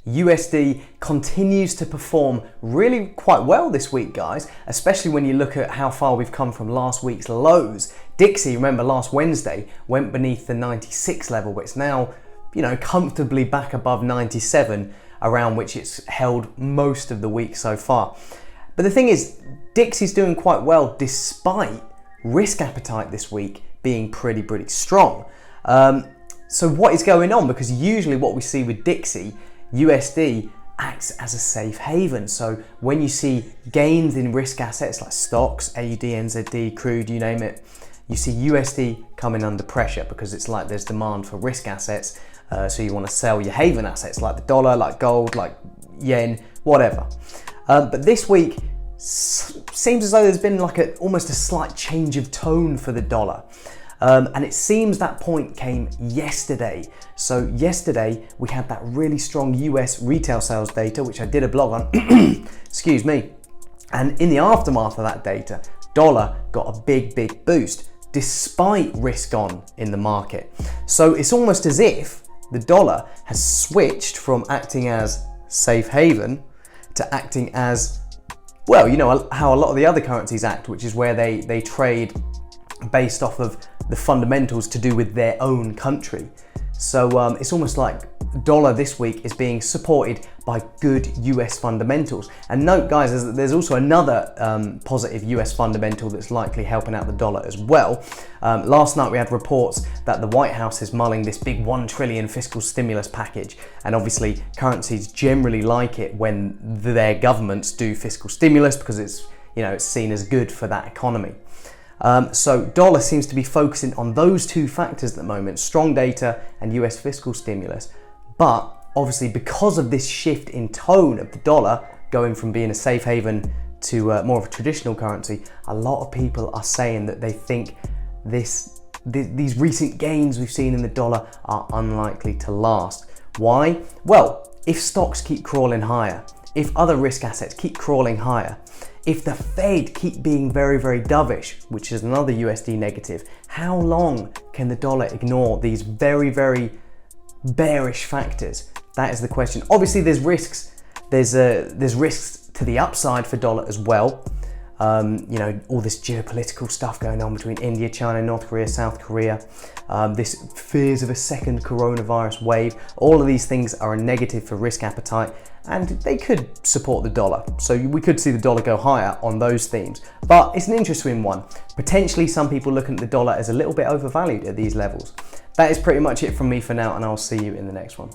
USD continues to perform really quite well this week, guys, especially when you look at how far we've come from last week's lows. Dixie, remember last Wednesday, went beneath the 96 level, but it's now, comfortably back above 97, around which it's held most of the week so far. But the thing is, Dixie's doing quite well despite risk appetite this week being pretty strong. So what is going on? Because usually what we see with Dixie, USD acts as a safe haven. So when you see gains in risk assets like stocks, AUD, NZD, crude, you name it, you see USD coming under pressure because it's like there's demand for risk assets. So you want to sell your haven assets like the dollar, like gold, like yen, whatever. But this week seems as though there's been like almost a slight change of tone for the dollar. And it seems that point came yesterday. So yesterday we had that really strong US retail sales data, which I did a blog on, excuse me. And in the aftermath of that data, dollar got a big boost despite risk on in the market. So it's almost as if the dollar has switched from acting as safe haven to acting as, well, how a lot of the other currencies act, which is where they trade based off of the fundamentals to do with their own country. So it's almost like dollar this week is being supported by good US fundamentals. And note, guys, there's also another positive US fundamental that's likely helping out the dollar as well. Last night we had reports that the White House is mulling this big $1 trillion fiscal stimulus package. And obviously currencies generally like it when their governments do fiscal stimulus because it's seen as good for that economy. So dollar seems to be focusing on those two factors at the moment, strong data and US fiscal stimulus. But obviously because of this shift in tone of the dollar going from being a safe haven to more of a traditional currency, a lot of people are saying that they think these recent gains we've seen in the dollar are unlikely to last. Why? Well, if stocks keep crawling higher, if other risk assets keep crawling higher, if the Fed keep being very dovish, which is another USD negative, how long can the dollar ignore these very bearish factors? That is the question. Obviously there's risks. There's risks to the upside for dollar as well. All this geopolitical stuff going on between India, China, North Korea, South Korea, this fears of a second coronavirus wave. All of these things are a negative for risk appetite, and they could support the dollar. So we could see the dollar go higher on those themes. But it's an interesting one. Potentially some people looking at the dollar as a little bit overvalued at these levels. That is pretty much it from me for now, and I'll see you in the next one.